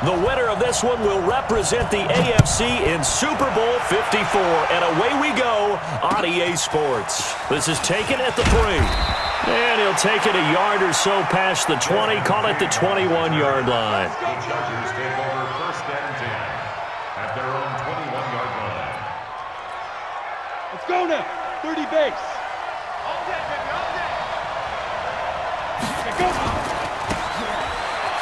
The winner of this one will represent the AFC in Super Bowl 54. And away we go on EA Sports. This is taken at the 3. And he'll take it a yard or so past the 20. Call it the 21-yard line. The Chargers take over 1st and 10 at their own 21-yard line. Let's go now. 30 base. All day, baby, all day. Go.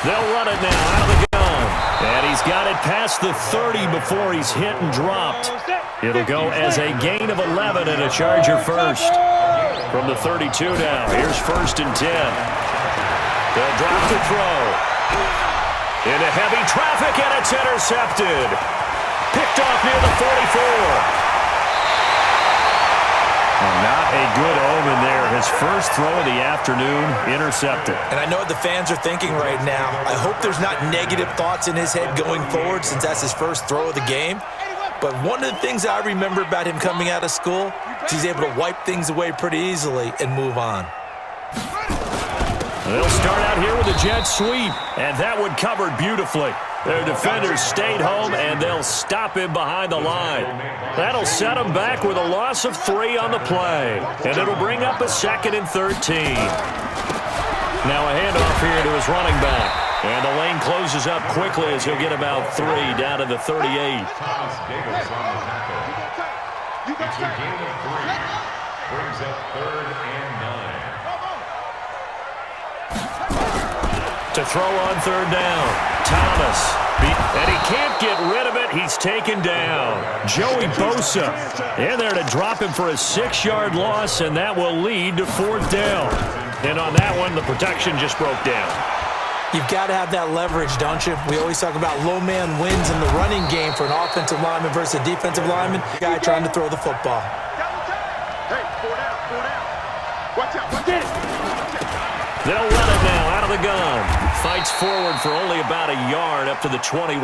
They'll run it now out of the gun. And he's got it past the 30 before he's hit and dropped. It'll go as a gain of 11 and a Charger first. From the 32 now, here's 1st and 10. They'll drop to throw. Into heavy traffic, and it's intercepted. Picked off near the 44. Not a good omen there. His first throw of the afternoon intercepted. And I know what the fans are thinking right now. I hope there's not negative thoughts in his head going forward since that's his first throw of the game. But one of the things I remember about him coming out of school is he's able to wipe things away pretty easily and move on. They'll start out here with a jet sweep, and that one covered beautifully. Their defenders stayed home, and they'll stop him behind the line. That'll set him back with a loss of 3 on the play, and it'll bring up a 2nd and 13. Now a handoff here to his running back, and the lane closes up quickly as he'll get about 3 down to the 38. Thomas Davis on the tackle. It's a gain of 3. Brings up 3rd and 9. To throw on 3rd down, Thomas. And he can't get rid of it. He's taken down. Joey Bosa in there to drop him for a 6-yard loss, and that will lead to 4th down. And on that one, the protection just broke down. You've got to have that leverage, don't you? We always talk about low man wins in the running game for an offensive lineman versus a defensive lineman. Guy trying to throw the football. Hey, 4 down, 4 down. Watch out, watch it. They'll run it now out of the gun. Fights forward for only about a yard up to the 21.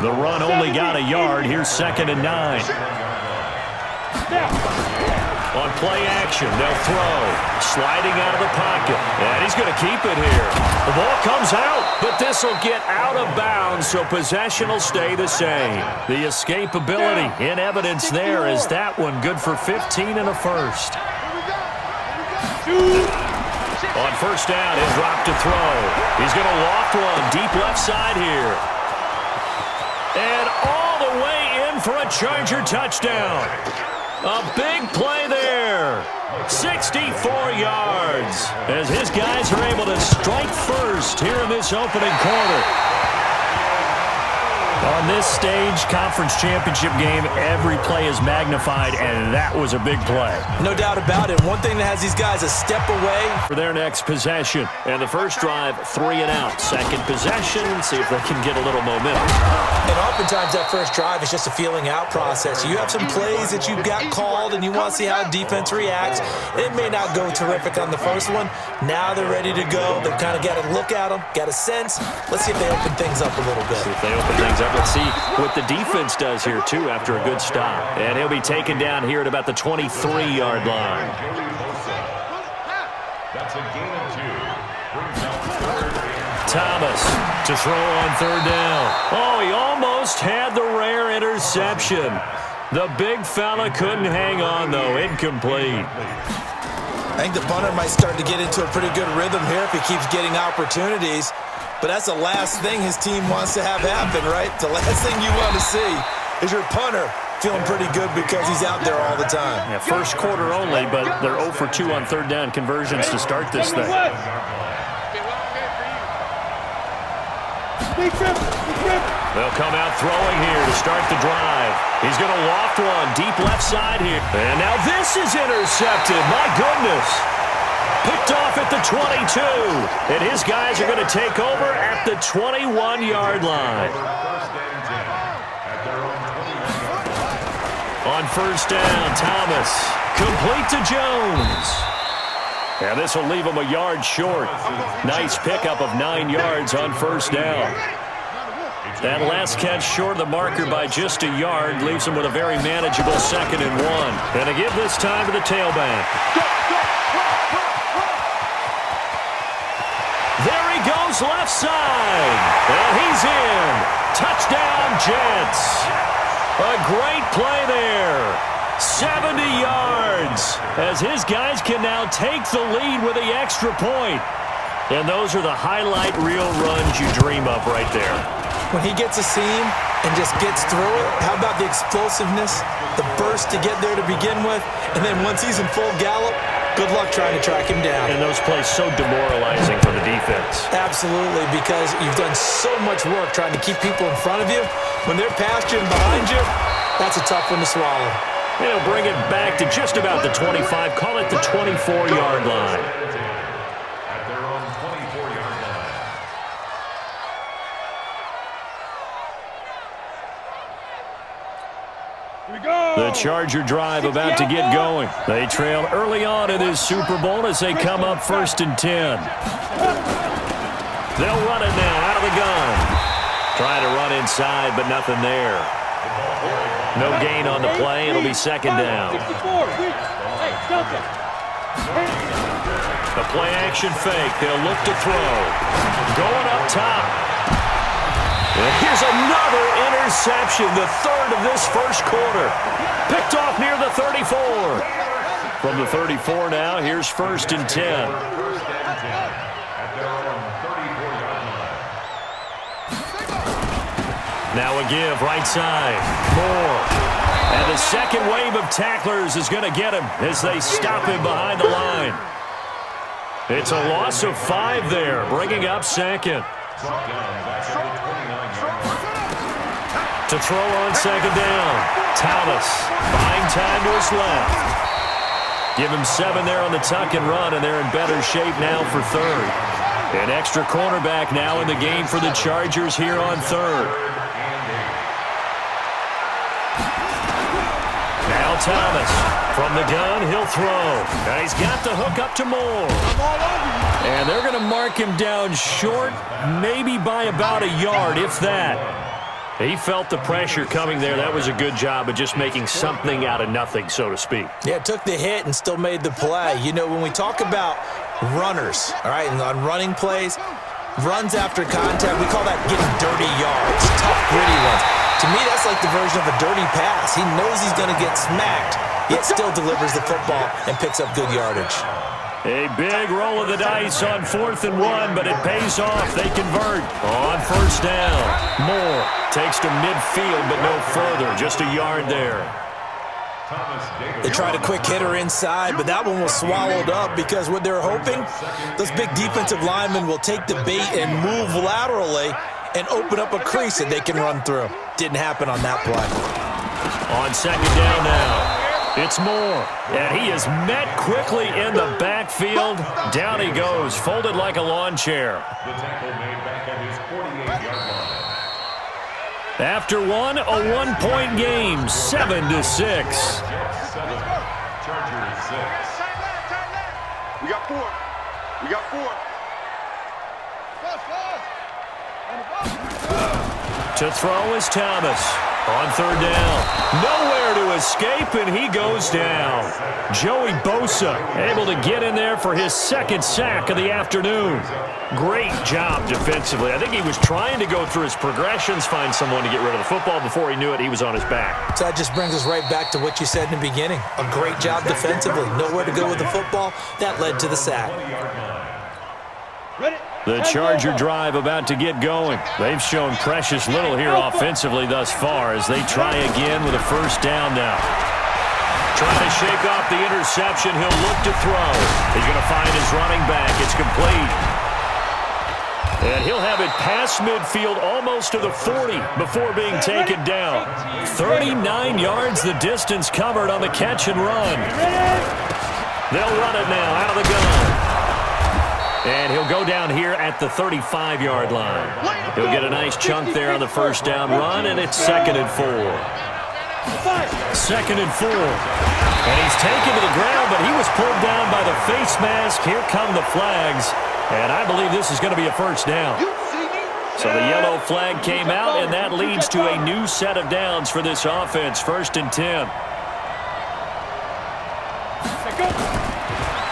The run only got a yard. Here's 2nd and 9. On play action, they'll throw. Sliding out of the pocket. And he's going to keep it here. The ball comes out, but this will get out of bounds, so possession will stay the same. The escapability in evidence there is that one good for 15 and a first. On 1st down, he'll drop to throw. He's going to loft one deep left side here. And all the way in for a Charger touchdown. A big play there. 64 yards as his guys are able to strike first here in this opening quarter. On this stage, conference championship game, every play is magnified, and that was a big play. No doubt about it. One thing that has these guys a step away For their next possession. And the first drive, 3 and out. Second possession, see if they can get a little momentum. And oftentimes that first drive is just a feeling out process. You have some plays that you've got called and you want to see how defense reacts. It may not go terrific on the first one. Now they're ready to go. They've kind of got to look at them, got a sense. Let's see if they open things up a little bit. See if they open things up. Let's see what the defense does here, too, after a good stop. And he'll be taken down here at about the 23-yard line. That's a gain of 2. Brings up 3rd and Thomas to throw on 3rd down. Oh, he almost had the rare interception. The big fella couldn't hang on, though. Incomplete. I think the punter might start to get into a pretty good rhythm here if he keeps getting opportunities. But that's the last thing his team wants to have happen, right? The last thing you want to see is your punter feeling pretty good because he's out there all the time. Yeah, first quarter only, but they're 0 for 2 on 3rd down conversions to start this thing. They'll come out throwing here to start the drive. He's going to loft one deep left side here. And now this is intercepted. My goodness. Picked off at the 22. And his guys are going to take over at the 21-yard line. On 1st down, Thomas. Complete to Jones. And this will leave him a yard short. Nice pickup of 9 yards on 1st down. That last catch short of the marker by just a yard leaves him with a very manageable 2nd and 1. And to give this time to the tailback. There he goes goes left side. And he's in. Touchdown, Jets. A great play there. 70 yards. As his guys can now take the lead with the extra point. And those are the highlight reel runs you dream of right there. When he gets a seam and just gets through it, how about the explosiveness, the burst to get there to begin with, and then once he's in full gallop, good luck trying to track him down. And those plays so demoralizing for the defense. Absolutely, because you've done so much work trying to keep people in front of you. When they're past you and behind you, that's a tough one to swallow. They'll bring it back to just about the 25, call it the 24-yard line. At their own 24-yard line. Here we go. The Charger drive about to get going. They trail early on in this Super Bowl as they come up 1st and 10. They'll run it now out of the gun. Trying to run inside, but nothing there. No gain on the play. It'll be 2nd down. 64. Hey, Delta. The play action fake. They'll look to throw. Going up top. And here's another interception, the 3rd of this first quarter. Picked off near the 34. From the 34 now, here's 1st and 10. At their own 34-yard line. Now a give, right side. Moore. And the second wave of tacklers is going to get him as they stop him behind the line. It's a loss of 5 there, bringing up 2nd. To throw on 2nd down. Thomas buying time to his left. Give him 7 there on the tuck and run, and they're in better shape now for 3rd. An extra cornerback now in the game for the Chargers here on 3rd. Now Thomas from the gun, he'll throw. Now he's got the hook up to Moore. And they're going to mark him down short, maybe by about a yard, if that. He felt the pressure coming there. That was a good job of just making something out of nothing, so to speak. Yeah, took the hit and still made the play. You know, when we talk about runners, all right, and on running plays, runs after contact, we call that getting dirty yards, tough, gritty ones. To me, that's like the version of a dirty pass. He knows he's going to get smacked, yet still delivers the football and picks up good yardage. A big roll of the dice on 4th and 1, but it pays off. They convert on 1st down. Moore takes to midfield, but no further. Just a yard there. They tried a quick hitter inside, but that one was swallowed up because what they're hoping, those big defensive linemen will take the bait and move laterally and open up a crease that they can run through. Didn't happen on that play. On 2nd down now. It's Moore, and he is met quickly in the backfield. Down he goes, folded like a lawn chair. The tackle made back at his 48-yard line. After one, a 1-point game, 7-6. Jets 7, Chargers 6. We got 4. We got 4. To throw is Thomas. On 3rd down. Nowhere to escape, and he goes down. Joey Bosa able to get in there for his 2nd sack of the afternoon. Great job defensively. I think he was trying to go through his progressions, find someone to get rid of the football. Before he knew it, he was on his back. So that just brings us right back to what you said in the beginning. A great job defensively. Nowhere to go with the football. That led to the sack. The Charger drive about to get going. They've shown precious little here offensively thus far as they try again with a 1st down now. Trying to shake off the interception. He'll look to throw. He's going to find his running back. It's complete. And he'll have it past midfield almost to the 40 before being taken down. 39 yards the distance covered on the catch and run. They'll run it now out of the gun. And he'll go down here at the 35-yard line. He'll get a nice chunk there on the 1st down run, and it's 2nd and 4. 2nd and 4. And he's taken to the ground, but he was pulled down by the face mask. Here come the flags, and I believe this is going to be a 1st down. So the yellow flag came out, and that leads to a new set of downs for this offense. 1st and 10.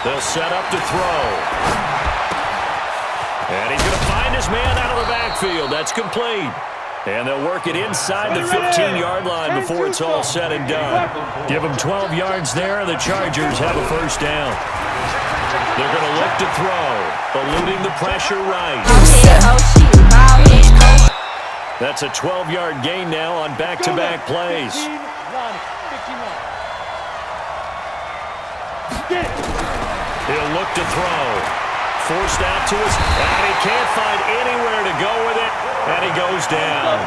They'll set up to throw. And he's going to find his man out of the backfield. That's complete. And they'll work it inside the 15-yard line before it's all said and done. Give them 12 yards there, and the Chargers have a first down. They're going to look to throw, eluding the pressure right. That's a 12-yard gain now on back-to-back plays. He'll look to throw. Forced out to us, and he can't find anywhere to go with it, and he goes down.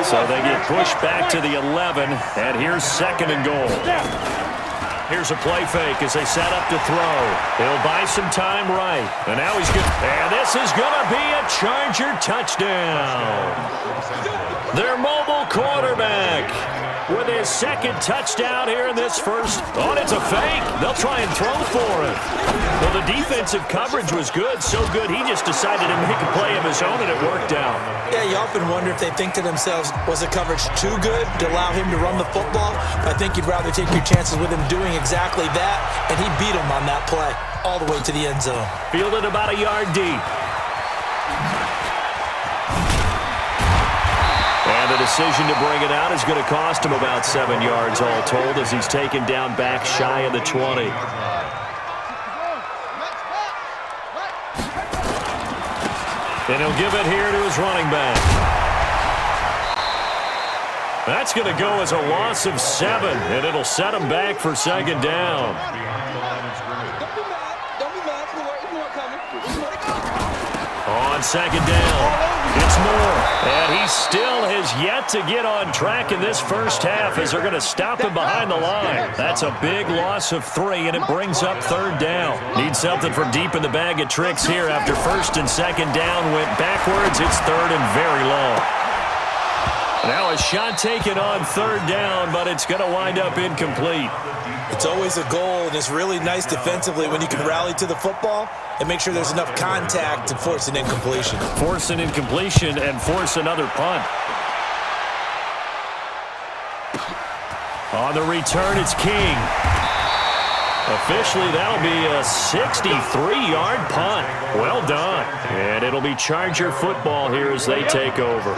So they get pushed back to the 11, and here's 2nd and goal. Here's a play fake as they set up to throw. He'll buy some time right, and now he's good. And this is going to be a Charger touchdown. Their mobile quarterback with his 2nd touchdown here in this first. Oh, it's a fake. They'll try and throw for it. Well, the defensive coverage was good, so good he just decided to make a play of his own, and it worked out. Yeah, you often wonder if they think to themselves, was the coverage too good to allow him to run the football? I think you'd rather take your chances with him doing exactly that, and he beat him on that play all the way to the end zone. Fielded about a yard deep. And the decision to bring it out is going to cost him about 7 yards all told as he's taken down back shy of the 20. And he'll give it here to his running back. That's going to go as a loss of 7, and it'll set him back for 2nd down. On 2nd down, it's Moore, and he still has yet to get on track in this first half as they're going to stop him behind the line. That's a big loss of 3, and it brings up 3rd down. Need something from deep in the bag of tricks here after 1st and 2nd down went backwards. It's 3rd and very long. Now a shot taken on 3rd down, but it's going to wind up incomplete. It's always a goal, and it's really nice defensively when you can rally to the football and make sure there's enough contact to force an incompletion. Force an incompletion and force another punt. On the return, it's King. Officially, that'll be a 63-yard punt. Well done. And it'll be Charger football here as they take over.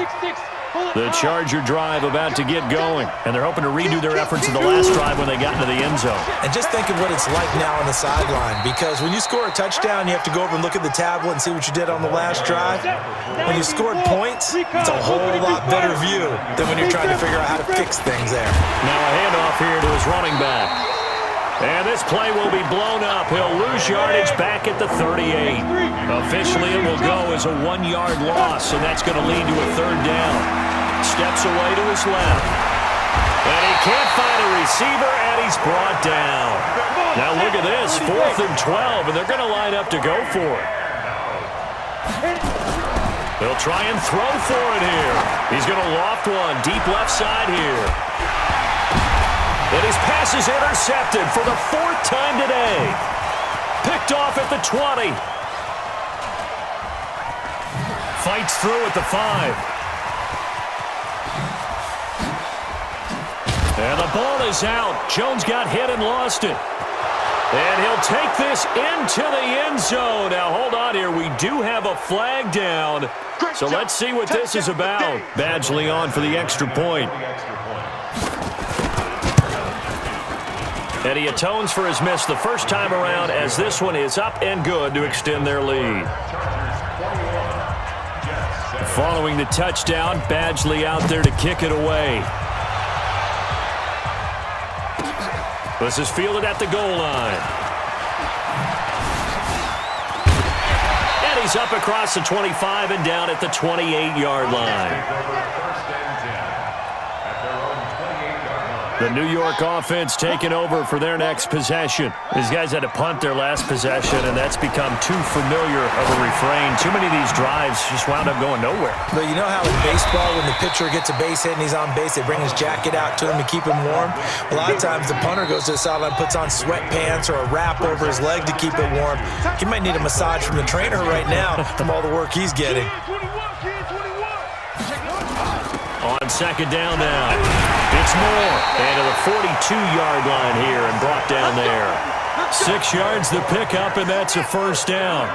The Charger drive about to get going, and they're hoping to redo their efforts in the last drive when they got into the end zone. And just think of what it's like now on the sideline, because when you score a touchdown, you have to go over and look at the tablet and see what you did on the last drive. When you scored points, it's a whole lot better view than when you're trying to figure out how to fix things there. Now a handoff here to his running back. And this play will be blown up. He'll lose yardage back at the 38. Officially, it will go as a 1-yard loss, and that's going to lead to a 3rd down. Steps away to his left. And he can't find a receiver, and he's brought down. Now look at this, 4th and 12, and they're going to line up to go for it. They'll try and throw for it here. He's going to loft one, deep left side here. And his pass is intercepted for the 4th time today. Picked off at the 20. Fights through at the 5. And the ball is out. Jones got hit and lost it. And he'll take this into the end zone. Now, hold on here. We do have a flag down. So let's see what this is about. Badgley on for the extra point. And he atones for his miss the first time around as this one is up and good to extend their lead. Following the touchdown, Badgley out there to kick it away. This is fielded at the goal line. And he's up across the 25 and down at the 28-yard line. The New York offense taking over for their next possession. These guys had to punt their last possession, and that's become too familiar of a refrain. Too many of these drives just wound up going nowhere. But you know how in baseball, when the pitcher gets a base hit and he's on base, they bring his jacket out to him to keep him warm? A lot of times the punter goes to the sideline, puts on sweatpants or a wrap over his leg to keep it warm. He might need a massage from the trainer right now from all the work he's getting. On 2nd down now, it's Moore. And to the 42-yard line here and brought down there. 6 yards the pickup, and that's a first down.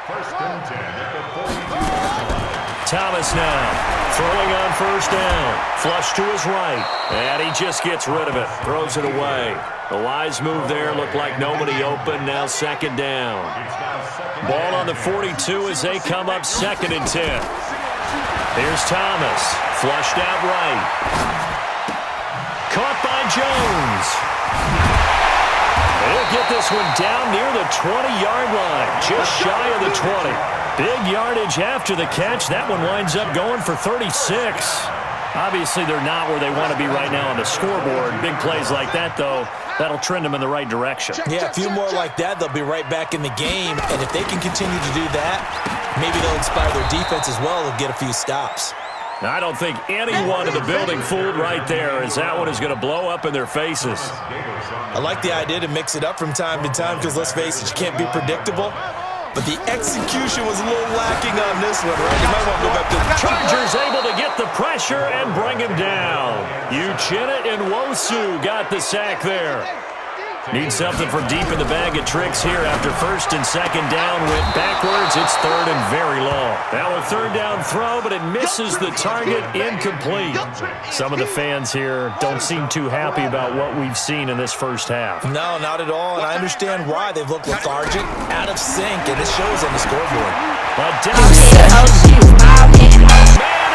First and 10 at the 42-yard line. Thomas now throwing on first down. Flush to his right. And he just gets rid of it. Throws it away. The wise move there. Looked like nobody open. Now second down. Ball on the 42 as they come up second and 10. Here's Thomas. Flushed out right. Caught by Jones. He'll get this one down near the 20-yard line. Just shy of the 20. Big yardage after the catch. That one winds up going for 36. Obviously, they're not where they want to be right now on the scoreboard. Big plays like that, though, that'll trend them in the right direction. Yeah, a few more like that, they'll be right back in the game. And if they can continue to do that, maybe they'll inspire their defense as well and get a few stops. Now, I don't think anyone in the building fooled right there, as that one is going to blow up in their faces. I like the idea to mix it up from time to time because, let's face it, you can't be predictable. But the execution was a little lacking on this one, right? You might want to go back to the Chargers able to get the pressure and bring him down. Uchenna and Wosu got the sack there. Need something from deep in the bag of tricks here after first and second down. Went backwards. It's third and very long. Now a third down throw, but it misses the target. Incomplete. Some of the fans here don't seem too happy about what we've seen in this first half. No, not at all, and I understand why. They've looked lethargic, out of sync, and it shows on the scoreboard.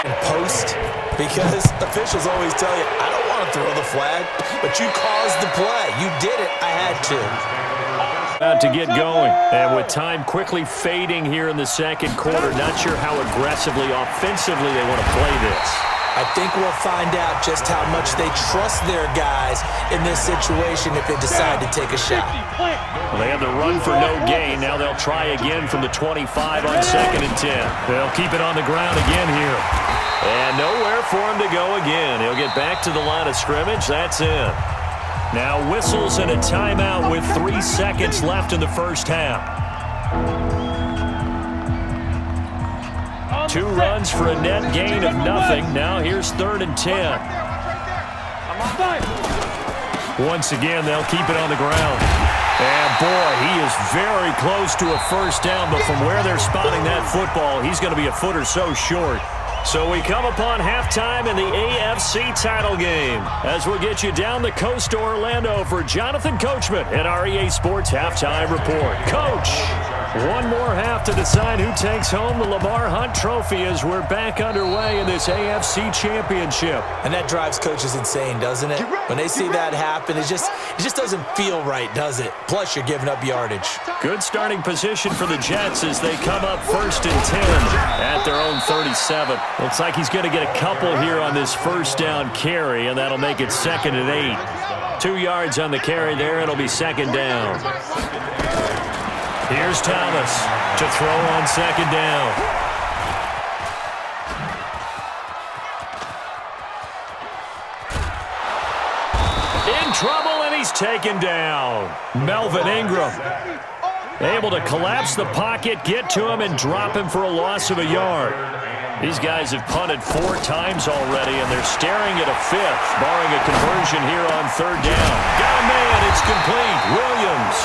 And post, because officials always tell you, I don't want to throw the flag, but you caused the play. You did it. I had to. About to get going, and with time quickly fading here in the second quarter, not sure how aggressively, offensively they want to play this. I think we'll find out just how much they trust their guys in this situation if they decide to take a shot. Well, they had the run for no gain. Now they'll try again from the 25 on second and 10. They'll keep it on the ground again here. And nowhere for him to go again. He'll get back to the line of scrimmage. That's it. Now whistles and a timeout with 3 seconds left in the first half. 2 runs for a net gain of nothing. Now here's third and 10. Once again, they'll keep it on the ground. And boy, he is very close to a first down, but from where they're spotting that football, he's going to be a foot or so short. So we come upon halftime in the AFC title game as we'll get you down the coast to Orlando for Jonathan Coachman at our EA Sports Halftime Report. Coach, one more half to decide who takes home the Lamar Hunt Trophy as we're back underway in this AFC Championship. And that drives coaches insane, doesn't it? When they see that happen, it just doesn't feel right, does it? Plus, you're giving up yardage. Good starting position for the Jets as they come up first and 10 at their own 37. Looks like he's going to get a couple here on this first down carry, and that'll make it second and 8. 2 yards on the carry there. It'll be second down. Here's Thomas to throw on second down. In trouble, and he's taken down. Melvin Ingram able to collapse the pocket, get to him, and drop him for a loss of a yard. These guys have punted 4 times already, and they're staring at a 5th, barring a conversion here on third down. Got a man, it's complete. Williams.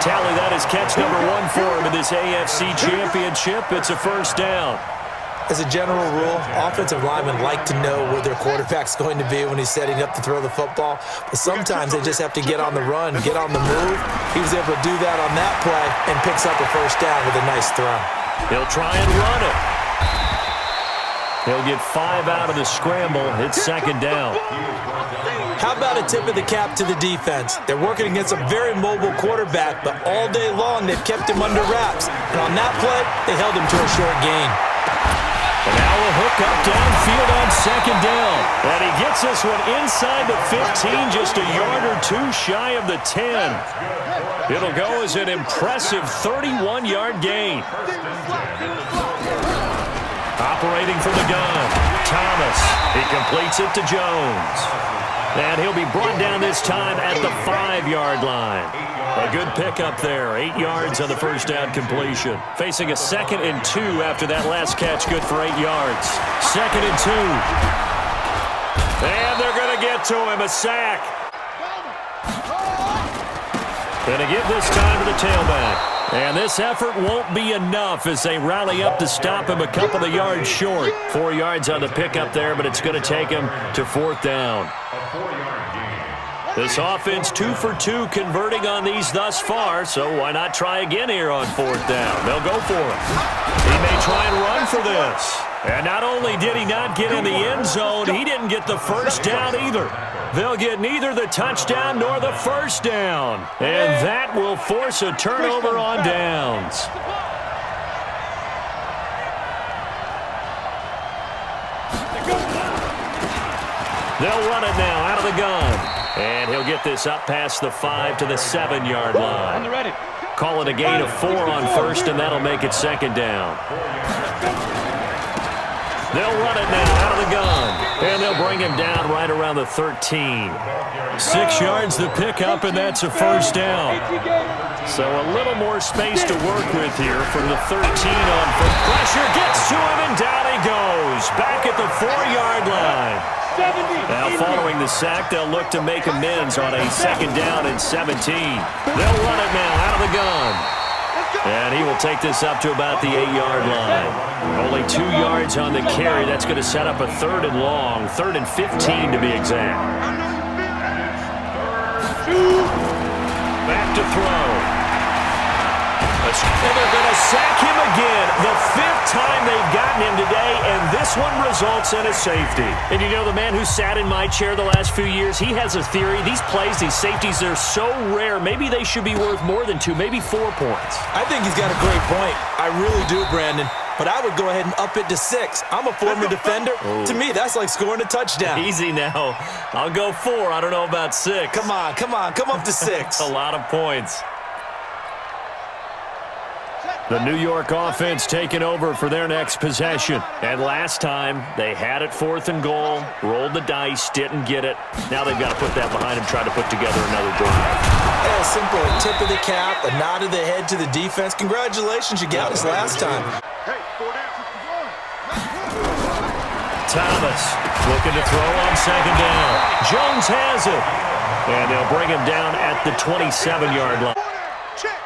Tally, that is catch number 1 for him in this AFC Championship. It's a first down. As a general rule, offensive linemen like to know where their quarterback's going to be when he's setting up to throw the football. But sometimes they just have to get on the run, get on the move. He was able to do that on that play and picks up a first down with a nice throw. He'll try and run it. He'll get 5 out of the scramble. It's second down. How about a tip of the cap to the defense? They're working against a very mobile quarterback, but all day long they've kept him under wraps. And on that play, they held him to a short gain. And now a hook up downfield on second down. And he gets this one inside the 15, just a yard or 2 shy of the 10. It'll go as an impressive 31-yard gain. Operating from the gun, Thomas. He completes it to Jones. And he'll be brought down this time at the 5-yard line. A good pickup there. 8 yards on the first down completion. Facing a 2nd and 2 after that last catch, good for 8 yards. 2nd and 2. And they're going to get to him, a sack. Going to give this time to the tailback. And this effort won't be enough as they rally up to stop him a couple of yards short. 4 yards on the pickup there, but it's going to take him to 4th down. This offense 2 for 2 converting on these thus far, so why not try again here on 4th down? They'll go for it. He may try and run for this. And not only did he not get in the end zone, he didn't get the first down either. They'll get neither the touchdown nor the first down. And that will force a turnover on downs. They'll run it now out of the gun. And he'll get this up past the 5 to the 7-yard line. Call it a gain of 4 on first, and that'll make it 2nd down. They'll run it now out of the gun. And they'll bring him down right around the 13. 6 yards the pickup, and that's a first down. So a little more space to work with here from the 13 on foot. Pressure gets to him, and down he goes. Back at the 4-yard line. Now following the sack, they'll look to make amends on a 2nd down and 17. They'll run it now out of the gun. And he will take this up to about the 8-yard line. Only 2 yards on the carry. That's going to set up a 3rd and long, 3rd and 15 to be exact. Back to throw. And they're going to sack him again. The 5th time they've gotten him today, and this one results in a safety. And you know, the man who sat in my chair the last few years, he has a theory. These plays, these safeties, they're so rare. Maybe they should be worth more than 2, maybe 4 points. I think he's got a great point. I really do, Brandon. But I would go ahead and up it to 6. I'm a former defender. Ooh. To me, that's like scoring a touchdown. Easy now. I'll go 4. I don't know about 6. Come on. Come up to 6. A lot of points. The New York offense taking over for their next possession. And last time, they had it 4th and goal, rolled the dice, didn't get it. Now they've got to put that behind them, try to put together another drive. Yeah, simple. A tip of the cap, a nod of the head to the defense. Congratulations, you got us last time. Hey, 4 down. Thomas looking to throw on 2nd down. Jones has it. And they'll bring him down at the 27-yard line. Check.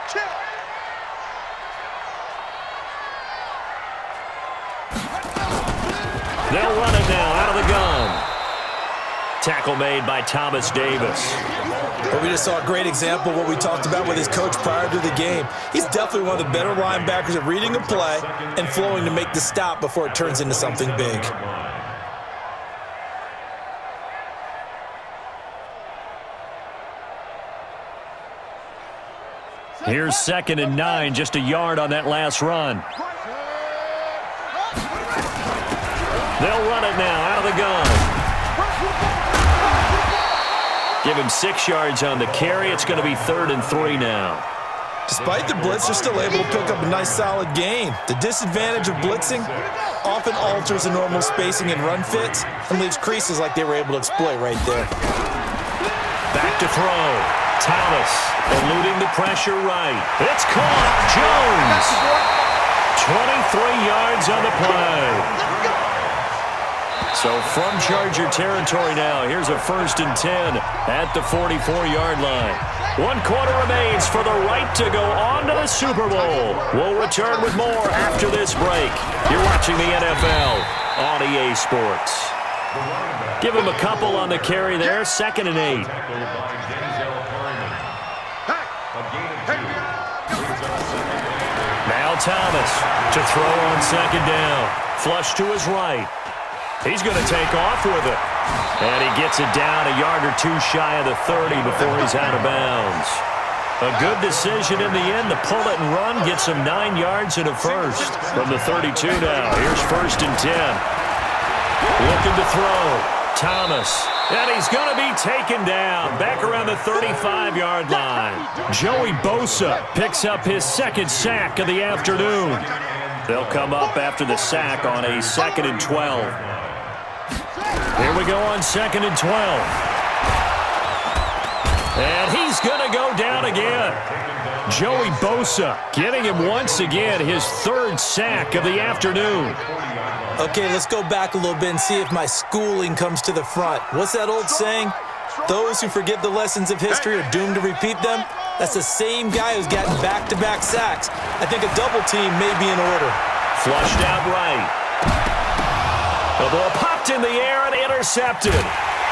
They'll run it now out of the gun. Tackle made by Thomas Davis. But we just saw a great example of what we talked about with his coach prior to the game. He's definitely one of the better linebackers at reading a play and flowing to make the stop before it turns into something big. Here's 2nd and 9, just a yard on that last run. They'll run it now out of the gun. Give him 6 yards on the carry. It's going to be 3rd and 3 now. Despite the blitz, they're still able to pick up a nice solid gain. The disadvantage of blitzing often alters the normal spacing and run fits and leaves creases like they were able to exploit right there. Back to throw. Thomas eluding the pressure right. It's caught. Jones. 23 yards on the play. So from Charger territory now, here's a 1st and 10 at the 44-yard line. 1 quarter remains for the right to go on to the Super Bowl. We'll return with more after this break. You're watching the NFL on EA Sports. Give him a couple on the carry there, 2nd and 8. Now Thomas to throw on 2nd down. Flush to his right. He's going to take off with it. And he gets it down a yard or 2 shy of the 30 before he's out of bounds. A good decision in the end to pull it and run, gets him 9 yards and a first. From the 32 now, here's 1st and 10. Looking to throw. Thomas. And he's going to be taken down back around the 35-yard line. Joey Bosa picks up his 2nd sack of the afternoon. They'll come up after the sack on a 2nd and 12. Here we go on 2nd and 12. And he's going to go down again. Joey Bosa getting him once again his 3rd sack of the afternoon. Okay, let's go back a little bit and see if my schooling comes to the front. What's that old saying? Those who forget the lessons of history are doomed to repeat them. That's the same guy who's gotten back-to-back sacks. I think a double team may be in order. Flushed out right. The ball popped in the air and intercepted.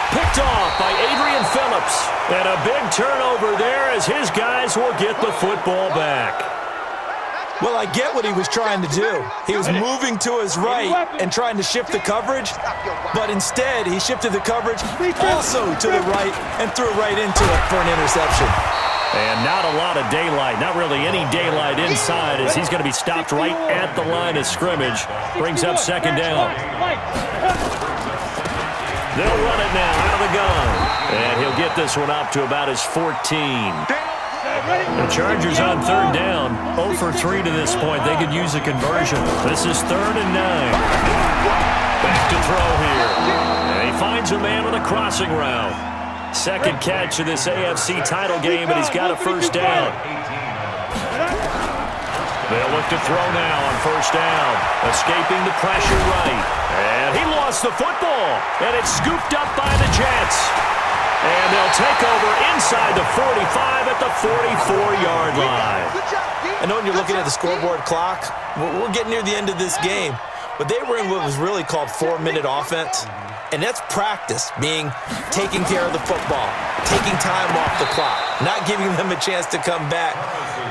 Picked off by Adrian Phillips. And a big turnover there as his guys will get the football back. Well, I get what he was trying to do. He was moving to his right and trying to shift the coverage, but instead he shifted the coverage also to the right and threw right into it for an interception. And not a lot of daylight, not really any daylight inside as he's going to be stopped right at the line of scrimmage. Brings up second down. They'll run it now out of the gun. And he'll get this one up to about his 14. The Chargers on third down, 0 for 3 to this point. They could use a conversion. This is 3rd and 9. Back to throw here. And he finds a man on a crossing route. Second catch of this AFC title game, and he's got a first down. They'll look to throw now on first down. Escaping the pressure right. And he lost the football, and it's scooped up by the Jets. And they'll take over inside the 45 at the 44-yard line. I know when you're looking at the scoreboard clock, we're getting near the end of this game, but they were in what was really called 4-minute offense. And that's practice, meaning taking care of the football, taking time off the clock, not giving them a chance to come back.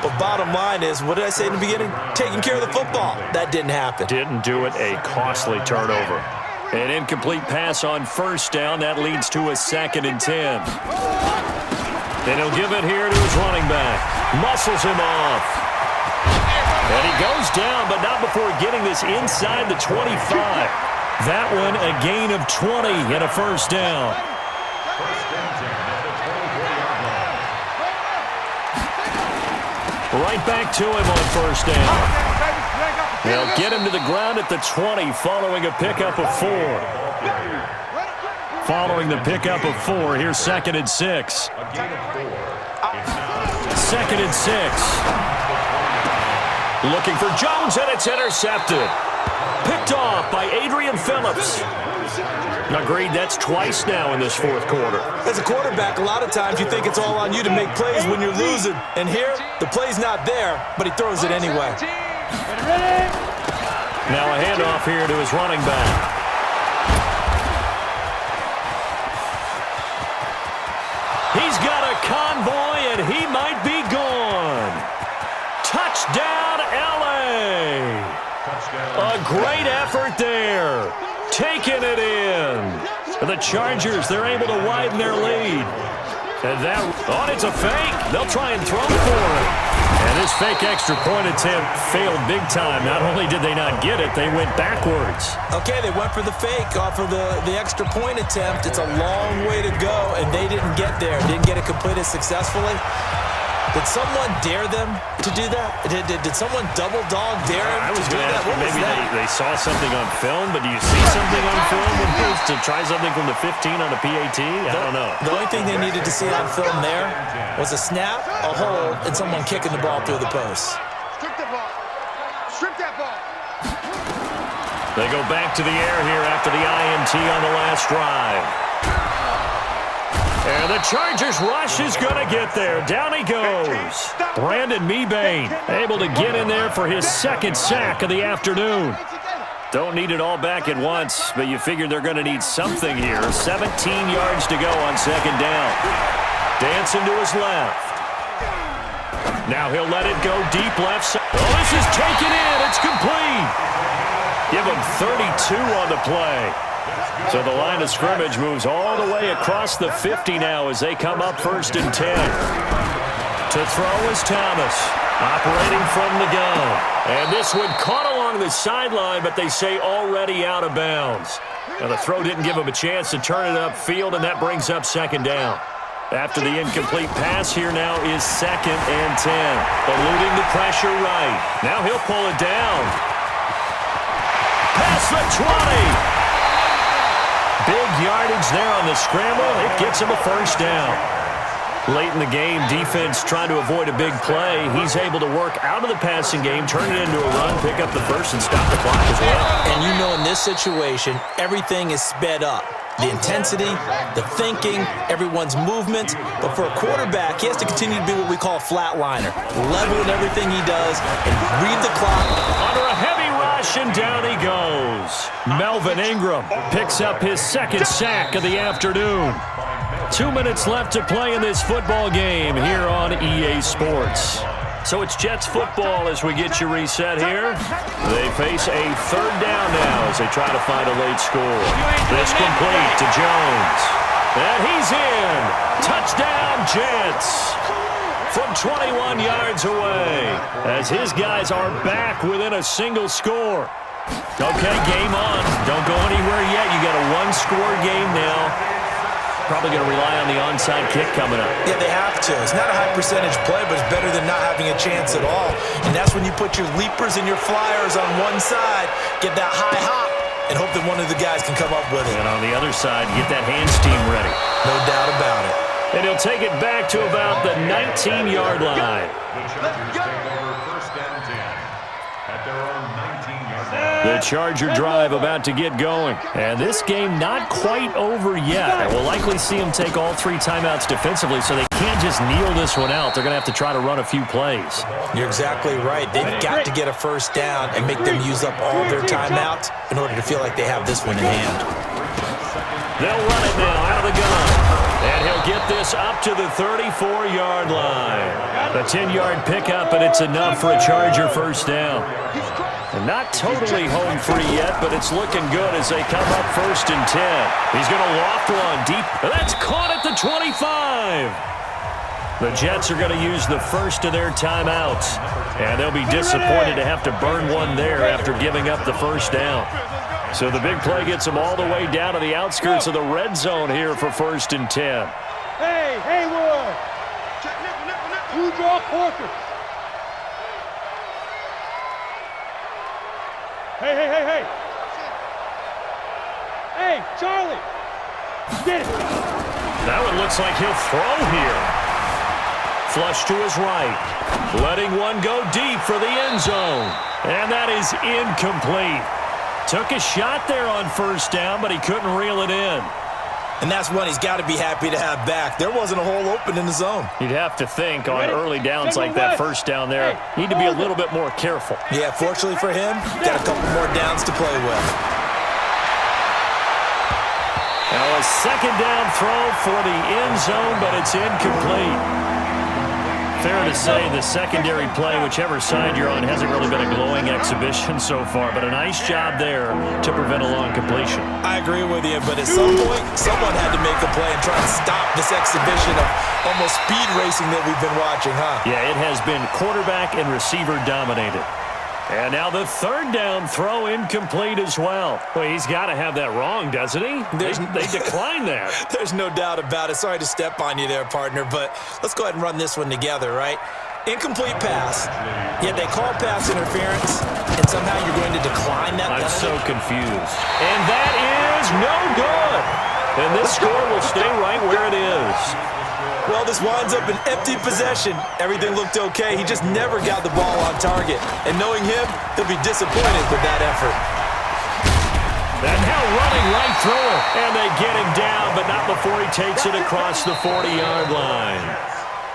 But bottom line is, what did I say in the beginning? Taking care of the football. That didn't happen. Didn't do it, a costly turnover. An incomplete pass on first down. That leads to a 2nd and 10. Then he'll give it here to his running back. Muscles him off. And he goes down, but not before getting this inside the 25. That one a gain of 20 and a first down. Right back to him on first down. They'll get him to the ground at the 20 following a pickup of 4. Following the pickup of 4, here's 2nd and 6. 2nd and 6. Looking for Jones, and it's intercepted. Picked off by Adrian Phillips. Agreed, that's twice now in this 4th quarter. As a quarterback, a lot of times you think it's all on you to make plays when you're losing. And here, the play's not there, but he throws it anyway. Now a handoff here to his running back. He's got a convoy, and he might be gone. Touchdown, L.A. A great effort there. Taking it in. The Chargers, they're able to widen their lead. And that, it's a fake. They'll try and throw for it. And this fake extra point attempt failed big time. Not only did they not get it, they went backwards. Okay, they went for the fake off of the extra point attempt. It's a long way to go, and they didn't get there. Didn't get it completed successfully. Did someone dare them to do that? Did someone double dog dare them to do that? What was maybe that? they saw something on film, but do you see something on film when to try something from the 15 on a PAT? I don't know. The only thing they needed to see on film there was a snap, a hold, and someone kicking the ball through the post. Strip the ball. Strip that ball. They go back to the air here after the INT on the last drive. And the Chargers rush is going to get there. Down he goes. Brandon Mebane able to get in there for his 2nd sack of the afternoon. Don't need it all back at once, but you figure they're going to need something here. 17 yards to go on 2nd down. Dancing to his left. Now he'll let it go deep left side. Oh, this is taken in. It's complete. Give him 32 on the play. So the line of scrimmage moves all the way across the 50 now as they come up 1st and 10. To throw is Thomas, operating from the gun. And this one caught along the sideline, but they say already out of bounds. Now the throw didn't give him a chance to turn it upfield, and that brings up 2nd down. After the incomplete pass, here now is 2nd and 10. Eluding the pressure right. Now he'll pull it down. Past the 20. Big yardage there on the scramble. It gets him a first down. Late in the game, defense trying to avoid a big play. He's able to work out of the passing game, turn it into a run, pick up the first, and stop the clock as well. And you know in this situation, everything is sped up. the intensity, the thinking, everyone's movement. But for a quarterback, he has to continue to be what we call a flatliner, level in everything he does and read the clock. Under a heavy rush, and down he goes. Melvin Ingram picks up his second sack of the afternoon. 2 minutes left to play in this football game here on EA Sports. So it's Jets football as we get you reset here. They face a third down now as they try to find a late score. This complete to Jones. And he's in. Touchdown, Jets. From 21 yards away as his guys are back within a single score. Okay, game on. Don't go anywhere yet. You got a one-score game now. Probably going to rely on the onside kick coming up. Yeah, they have to. It's not a high percentage play, but it's better than not having a chance at all. And that's when you put your leapers and your flyers on one side, get that high hop, and hope that one of the guys can come up with it. And on the other side, get that hands team ready. No doubt about it. And he'll take it back to about the 19-yard line. The Chargers take over first and 10 at their own 19-yard line. The Charger drive about to get going. And this game not quite over yet. And we'll likely see them take all three timeouts defensively, so they can't just kneel this one out. They're going to have to try to run a few plays. You're exactly right. They've got to get a first down and make them use up all their timeouts in order to feel like they have this one in hand. They'll run it now out of the gun. And he'll get this up to the 34-yard line. A 10-yard pickup, and it's enough for a Charger first down. And not totally home free yet, but it's looking good as they come up first and 10. He's going to loft one deep. And that's caught at the 25. The Jets are going to use the first of their timeouts. And they'll be disappointed to have to burn one there after giving up the first down. So the big play gets them all the way down to the outskirts of the red zone here for first and 10. Hey, Haywood! You draw Porter. Hey! Hey, Charlie! Get it! That one looks like he'll throw here. Flush to his right. Letting one go deep for the end zone. And that is incomplete. Took a shot there on first down, but he couldn't reel it in. And that's one he's got to be happy to have back. There wasn't a hole open in the zone. You'd have to think on early downs like that first down there, need to be a little bit more careful. Yeah, fortunately for him, got a couple more downs to play with. Now a second down throw for the end zone, but it's incomplete. Fair to say the secondary play, whichever side you're on, hasn't really been a glowing exhibition so far, but a nice job there to prevent a long completion. I agree with you, but at some point, someone had to make a play and try and stop this exhibition of almost speed racing that we've been watching, huh? Yeah, it has been quarterback and receiver dominated. And now the third down throw incomplete as well. Well, he's got to have that wrong, doesn't he? They declined that. There's no doubt about it. Sorry to step on you there, partner, but let's go ahead and run this one together, right? Incomplete pass, yet they call pass interference, and somehow you're going to decline that. I'm so confused. And that is no good. And this score will stay right where it is. Well, this winds up an empty possession. Everything looked okay. He just never got the ball on target. And knowing him, he'll be disappointed with that effort. And now running right through it. And they get him down, but not before he takes it across the 40-yard line.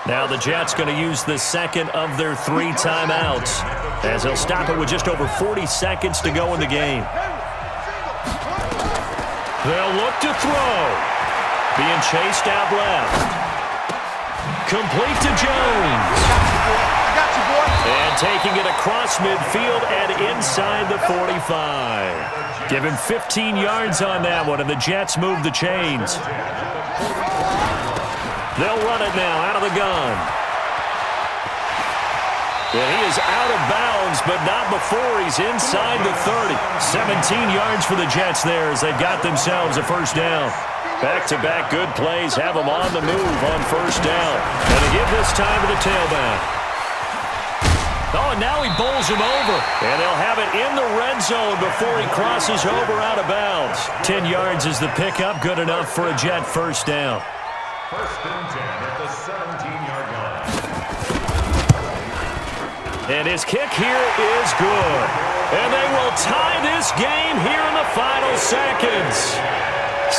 Now the Jets going to use the second of their three timeouts as they'll stop it with just over 40 seconds to go in the game. They'll look to throw. Being chased out left. Complete to Jones. I got you, boy. And taking it across midfield and inside the 45. Give him 15 yards on that one, and the Jets move the chains. They'll run it now out of the gun. And he is out of bounds, but not before he's inside the 30. 17 yards for the Jets there as they've got themselves a first down. Back-to-back good plays have them on the move on first down. And they give this time to the tailback. Oh, and now he bowls him over. And they'll have it in the red zone before he crosses over out of bounds. 10 yards is the pickup. Good enough for a Jet first down. First and 10 at the 17-yard line. And his kick here is good. And they will tie this game here in the final seconds.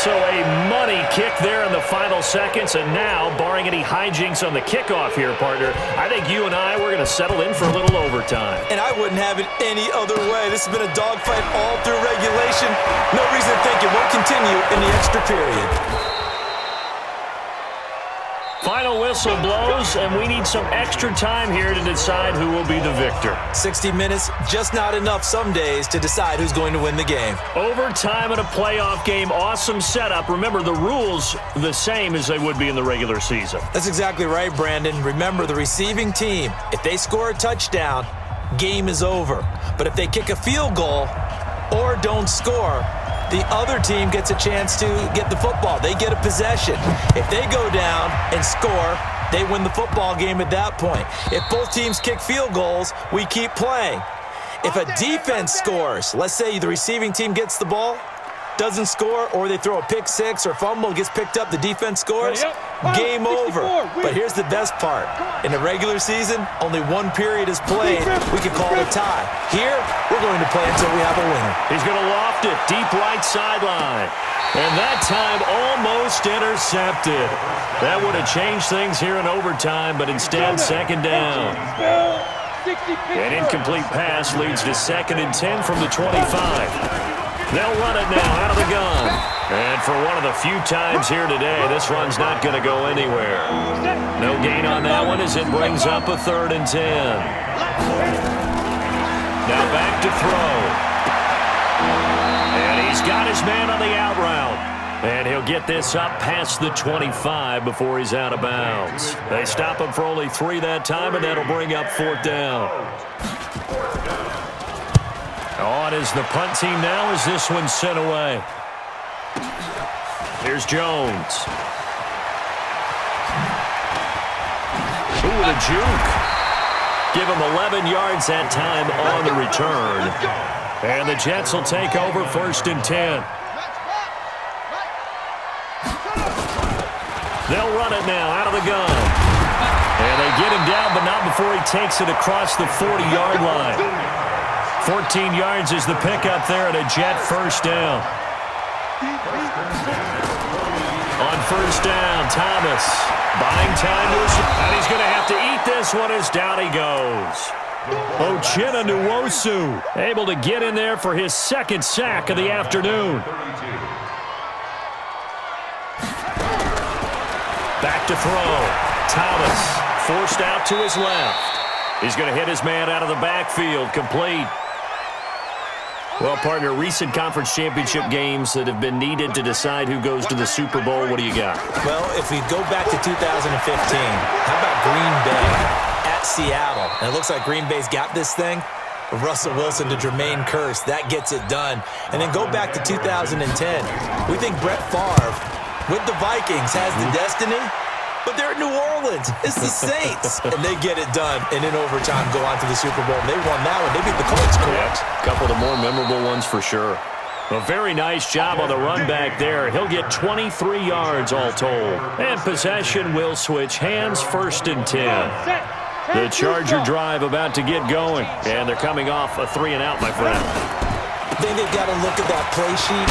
So a money kick there in the final seconds, and now, barring any hijinks on the kickoff here, partner, I think you and I, we're going to settle in for a little overtime. And I wouldn't have it any other way. This has been a dogfight all through regulation. No reason to think it won't continue in the extra period. Final whistle blows, and we need some extra time here to decide who will be the victor. 60 minutes, just not enough some days to decide who's going to win the game. Overtime in a playoff game, awesome setup. Remember, the rules the same as they would be in the regular season. That's exactly right, Brandon. Remember, the receiving team, if they score a touchdown, game is over. But if they kick a field goal or don't score, the other team gets a chance to get the football. They get a possession. If they go down and score, they win the football game at that point. If both teams kick field goals, we keep playing. If a defense scores, let's say the receiving team gets the ball, doesn't score, or they throw a pick six or fumble, gets picked up, the defense scores, game over. But here's the best part. In the regular season, only one period is played. We can call it a tie. Here, we're going to play until we have a winner. He's going to loft it deep right sideline. And that time almost intercepted. That would have changed things here in overtime, but instead second down. An incomplete pass leads to 2nd and 10 from the 25. They'll run it now out of the gun. And for one of the few times here today, this run's not going to go anywhere. No gain on that one as it brings up a 3rd and 10. Now back to throw. And he's got his man on the out route. And he'll get this up past the 25 before he's out of bounds. They stop him for only 3 that time, and that'll bring up 4th down. On is the punt team now as this one's sent away. Here's Jones. Ooh, with a juke. Give him 11 yards that time on the return. And the Jets will take over 1st and 10. They'll run it now out of the gun. And they get him down, but not before he takes it across the 40-yard line. 14 yards is the pickup there at a Jet 1st down. On 1st down, Thomas buying time to his, and he's going to have to eat this one as down he goes. Uchenna Nwosu able to get in there for his 2nd sack of the afternoon. Back to throw. Thomas forced out to his left. He's going to hit his man out of the backfield, complete. Well, partner, recent conference championship games that have been needed to decide who goes to the Super Bowl, what do you got? Well, if we go back to 2015, how about Green Bay at Seattle? And it looks like Green Bay's got this thing. Russell Wilson to Jermaine Kearse, that gets it done. And then go back to 2010. We think Brett Favre with the Vikings has the destiny, but they're in New Orleans. It's the Saints. And they get it done. And in overtime, go on to the Super Bowl. And they won that one. They beat the Colts, correct? A couple of the more memorable ones for sure. A very nice job on the run back there. He'll get 23 yards all told. And possession will switch hands, 1st and 10. The Charger drive about to get going. And they're coming off a 3 and out, my friend. I think they've got to look at that play sheet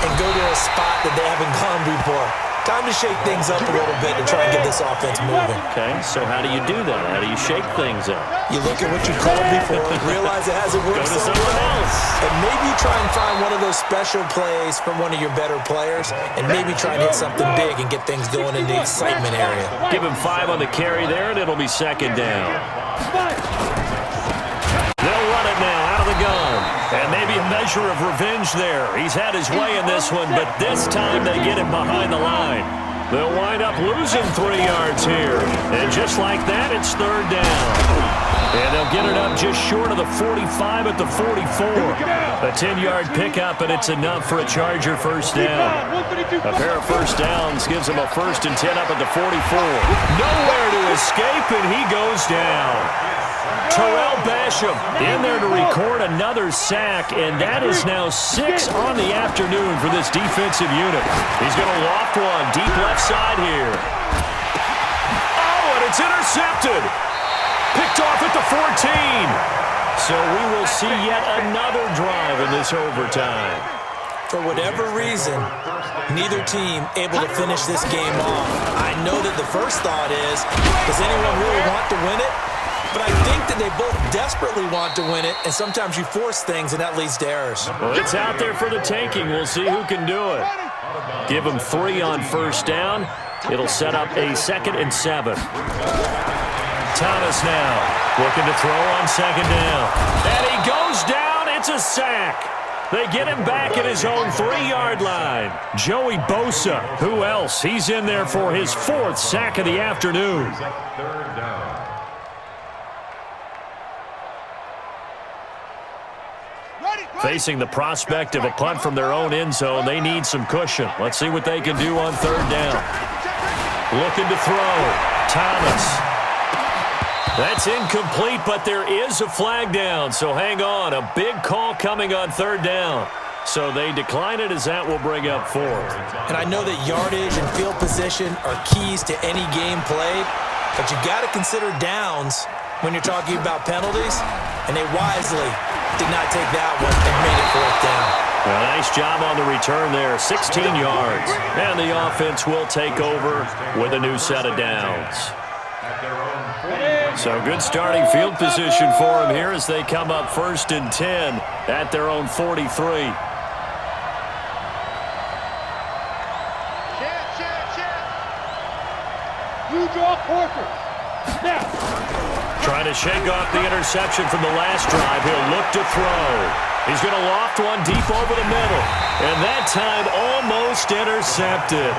and go to a spot that they haven't gone before. Time to shake things up a little bit and try and get this offense moving. Okay, so how do you do that? How do you shake things up? You look at what you called before, realize it hasn't worked so well, and maybe try and find one of those special plays from one of your better players, and maybe try and hit something big and get things going in the excitement area. Give him 5 on the carry there, and it'll be 2nd down. They'll run it now out of the gun. And maybe a measure of revenge there. He's had his way in this one, but this time they get him behind the line. They'll wind up losing 3 yards here. And just like that, it's 3rd down. And they'll get it up just short of the 45 at the 44. A 10-yard pickup, and it's enough for a Charger 1st down. A pair of 1st downs gives them a 1st and 10 up at the 44. Nowhere to escape, and he goes down. Terrell Basham in there to record another sack, and that is now 6 on the afternoon for this defensive unit. He's going to loft one deep left side here. Oh, and it's intercepted. Picked off at the 14. So we will see yet another drive in this overtime. For whatever reason, neither team able to finish this game off. I know that the first thought is, does anyone really want to win it? But I think that they both desperately want to win it, and sometimes you force things, and that leads to errors. Well, it's out there for the taking. We'll see who can do it. Give them 3 on first down. It'll set up a 2nd and 7. Thomas now looking to throw on 2nd down. And he goes down. It's a sack. They get him back at his own 3-yard line. Joey Bosa, who else? He's in there for his 4th sack of the afternoon. 3rd down. Facing the prospect of a punt from their own end zone, they need some cushion. Let's see what they can do on 3rd down. Looking to throw. Thomas. That's incomplete, but there is a flag down, so hang on. A big call coming on 3rd down. So they decline it as that will bring up 4th. And I know that yardage and field position are keys to any game played, but you've got to consider downs when you're talking about penalties, and they wisely did not take that one and made it 4th down. Well, nice job on the return there, 16 yards. And the offense will take over with a new set of downs. So good starting field position for them here as they come up 1st and 10 at their own 43. You draw quarters. Now. Trying to shake off the interception from the last drive. He'll look to throw. He's going to loft one deep over the middle. And that time almost intercepted.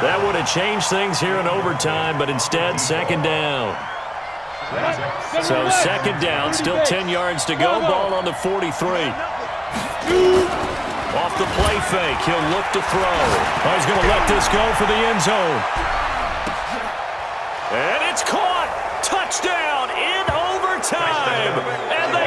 That would have changed things here in overtime, but instead 2nd down. So 2nd down, still 10 yards to go. Ball on the 43. Off the play fake. He'll look to throw. Oh, he's going to let this go for the end zone. And it's caught. Touchdown in overtime. And they